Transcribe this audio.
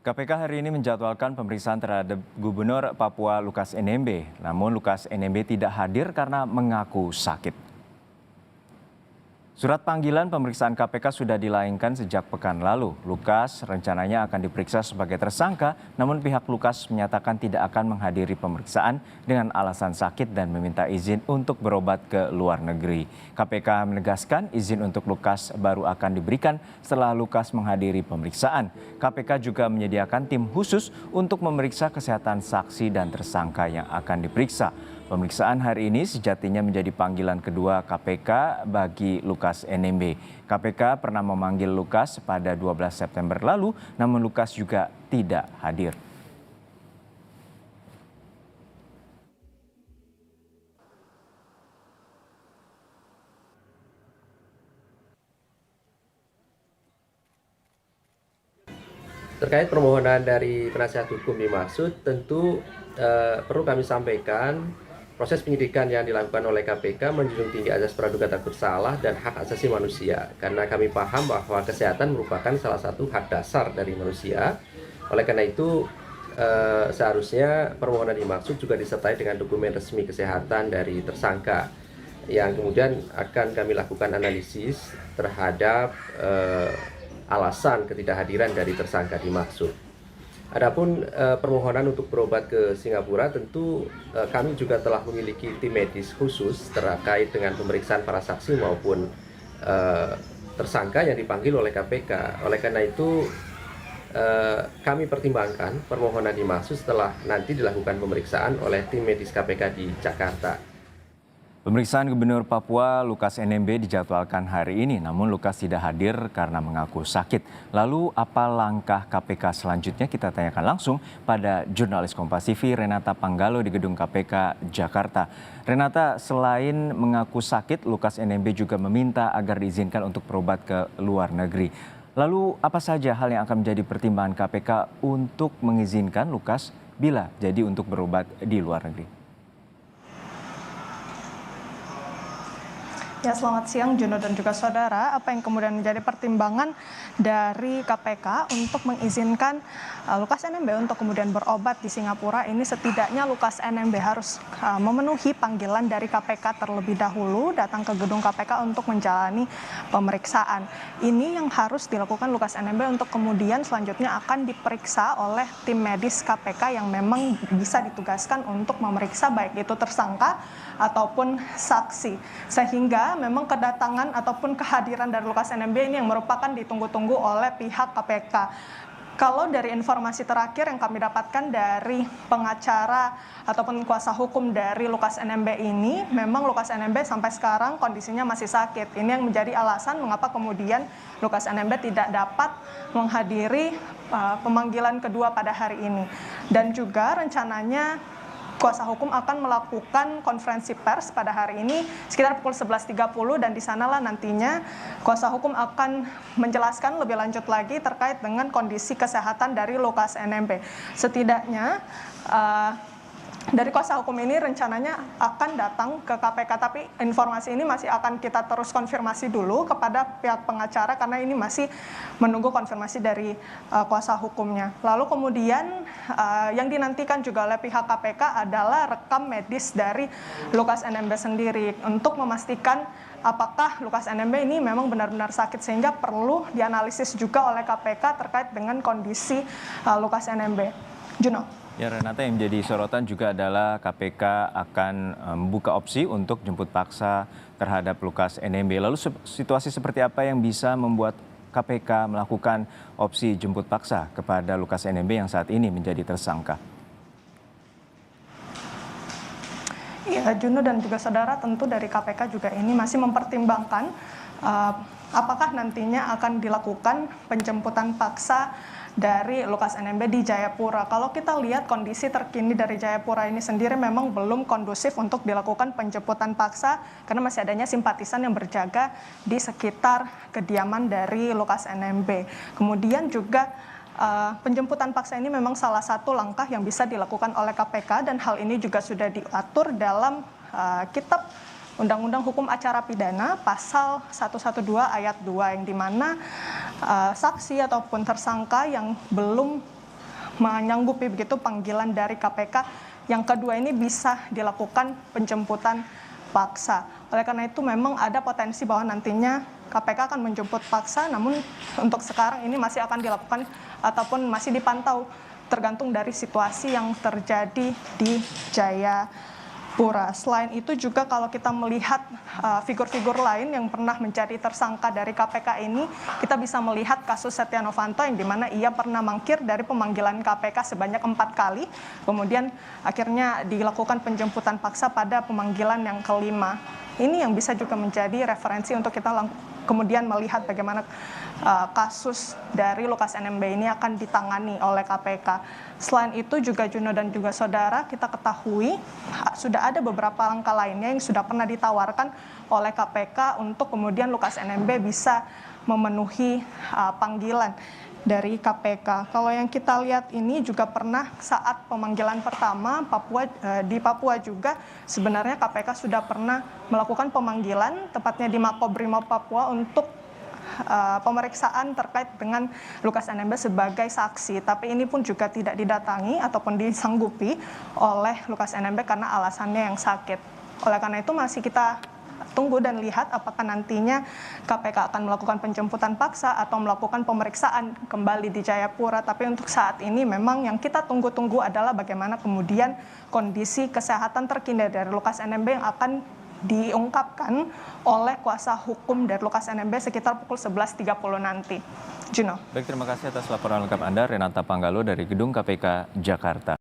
KPK hari ini menjadwalkan pemeriksaan terhadap Gubernur Papua Lukas NMB. Namun Lukas NMB tidak hadir karena mengaku sakit. Surat panggilan pemeriksaan KPK sudah dilayangkan sejak pekan lalu. Lukas rencananya akan diperiksa sebagai tersangka, namun pihak Lukas menyatakan tidak akan menghadiri pemeriksaan dengan alasan sakit dan meminta izin untuk berobat ke luar negeri. KPK menegaskan izin untuk Lukas baru akan diberikan setelah Lukas menghadiri pemeriksaan. KPK juga menyediakan tim khusus untuk memeriksa kesehatan saksi dan tersangka yang akan diperiksa. Pemeriksaan hari ini sejatinya menjadi panggilan kedua KPK bagi Lukas NMB. KPK pernah memanggil Lukas pada 12 September lalu, namun Lukas juga tidak hadir. Terkait permohonan dari penasihat hukum dimaksud, tentu perlu kami sampaikan proses penyidikan yang dilakukan oleh KPK menjunjung tinggi azas praduga tak bersalah dan hak asasi manusia. Karena kami paham bahwa kesehatan merupakan salah satu hak dasar dari manusia. Oleh karena itu, seharusnya permohonan dimaksud juga disertai dengan dokumen resmi kesehatan dari tersangka, yang kemudian akan kami lakukan analisis terhadap alasan ketidakhadiran dari tersangka dimaksud. Adapun permohonan untuk berobat ke Singapura, tentu kami juga telah memiliki tim medis khusus terkait dengan pemeriksaan para saksi maupun tersangka yang dipanggil oleh KPK. Oleh karena itu kami pertimbangkan permohonan dimaksud setelah nanti dilakukan pemeriksaan oleh tim medis KPK di Jakarta. Pemeriksaan Gubernur Papua Lukas NMB dijadwalkan hari ini, namun Lukas tidak hadir karena mengaku sakit. Lalu apa langkah KPK selanjutnya? Kita tanyakan langsung pada jurnalis Kompas TV Renata Panggalo di Gedung KPK Jakarta. Renata, selain mengaku sakit, Lukas NMB juga meminta agar diizinkan untuk berobat ke luar negeri. Lalu apa saja hal yang akan menjadi pertimbangan KPK untuk mengizinkan Lukas bila jadi untuk berobat di luar negeri? Ya, selamat siang Juno dan juga saudara. Apa yang kemudian menjadi pertimbangan dari KPK untuk mengizinkan Lukas NMB untuk kemudian berobat di Singapura ini, setidaknya Lukas NMB harus memenuhi panggilan dari KPK terlebih dahulu, datang ke gedung KPK untuk menjalani pemeriksaan. Ini yang harus dilakukan Lukas NMB untuk kemudian selanjutnya akan diperiksa oleh tim medis KPK yang memang bisa ditugaskan untuk memeriksa baik itu tersangka ataupun saksi. Sehingga memang kedatangan ataupun kehadiran dari Lukas NMB ini yang merupakan ditunggu-tunggu oleh pihak KPK. Kalau dari informasi terakhir yang kami dapatkan dari pengacara ataupun kuasa hukum dari Lukas NMB ini, memang Lukas NMB sampai sekarang kondisinya masih sakit. Ini yang menjadi alasan mengapa kemudian Lukas NMB tidak dapat menghadiri pemanggilan kedua pada hari ini. Dan juga rencananya kuasa hukum akan melakukan konferensi pers pada hari ini sekitar pukul 11.30, dan di sanalah nantinya kuasa hukum akan menjelaskan lebih lanjut lagi terkait dengan kondisi kesehatan dari Lukas NMB. Setidaknya dari kuasa hukum ini rencananya akan datang ke KPK, tapi informasi ini masih akan kita terus konfirmasi dulu kepada pihak pengacara karena ini masih menunggu konfirmasi dari kuasa hukumnya. Lalu kemudian yang dinantikan juga oleh pihak KPK adalah rekam medis dari Lukas NMB sendiri untuk memastikan apakah Lukas NMB ini memang benar-benar sakit, sehingga perlu dianalisis juga oleh KPK terkait dengan kondisi Lukas NMB. Juno. Ya, Renata, yang menjadi sorotan juga adalah KPK akan membuka opsi untuk jemput paksa terhadap Lukas NMB. Lalu situasi seperti apa yang bisa membuat KPK melakukan opsi jemput paksa kepada Lukas NMB yang saat ini menjadi tersangka? Ya, Juno dan juga saudara, tentu dari KPK juga ini masih mempertimbangkan apakah nantinya akan dilakukan penjemputan paksa dari Lukas NMB di Jayapura. Kalau kita lihat kondisi terkini dari Jayapura ini sendiri memang belum kondusif untuk dilakukan penjemputan paksa karena masih adanya simpatisan yang berjaga di sekitar kediaman dari Lukas NMB. Kemudian juga penjemputan paksa ini memang salah satu langkah yang bisa dilakukan oleh KPK, dan hal ini juga sudah diatur dalam kitab Undang-Undang Hukum Acara Pidana pasal 112 ayat 2, yang dimana saksi ataupun tersangka yang belum menyanggupi begitu panggilan dari KPK. Yang kedua ini bisa dilakukan penjemputan paksa. Oleh karena itu memang ada potensi bahwa nantinya KPK akan menjemput paksa, namun untuk sekarang ini masih akan dilakukan ataupun masih dipantau tergantung dari situasi yang terjadi di Jayapura. Selain itu juga kalau kita melihat figur-figur lain yang pernah menjadi tersangka dari KPK ini, kita bisa melihat kasus Setia Novanto yang dimana ia pernah mangkir dari pemanggilan KPK sebanyak 4 kali, kemudian akhirnya dilakukan penjemputan paksa pada pemanggilan yang kelima. Ini yang bisa juga menjadi referensi untuk kita kemudian melihat bagaimana kasus dari Lukas NMB ini akan ditangani oleh KPK. Selain itu juga Juno dan juga saudara, kita ketahui sudah ada beberapa langkah lainnya yang sudah pernah ditawarkan oleh KPK untuk kemudian Lukas NMB bisa memenuhi panggilan dari KPK. Kalau yang kita lihat ini juga pernah saat pemanggilan pertama di Papua juga sebenarnya KPK sudah pernah melakukan pemanggilan tepatnya di Makobrimob Papua untuk pemeriksaan terkait dengan Lukas NMB sebagai saksi. Tapi ini pun juga tidak didatangi ataupun disanggupi oleh Lukas NMB karena alasannya yang sakit. Oleh karena itu masih kita tunggu dan lihat apakah nantinya KPK akan melakukan penjemputan paksa atau melakukan pemeriksaan kembali di Jayapura. Tapi untuk saat ini memang yang kita tunggu-tunggu adalah bagaimana kemudian kondisi kesehatan terkini dari Lukas NMB yang akan diungkapkan oleh kuasa hukum dari Lukas NMB sekitar pukul 11.30 nanti. Juno. Baik, terima kasih atas laporan lengkap Anda, Renata Panggalo dari Gedung KPK Jakarta.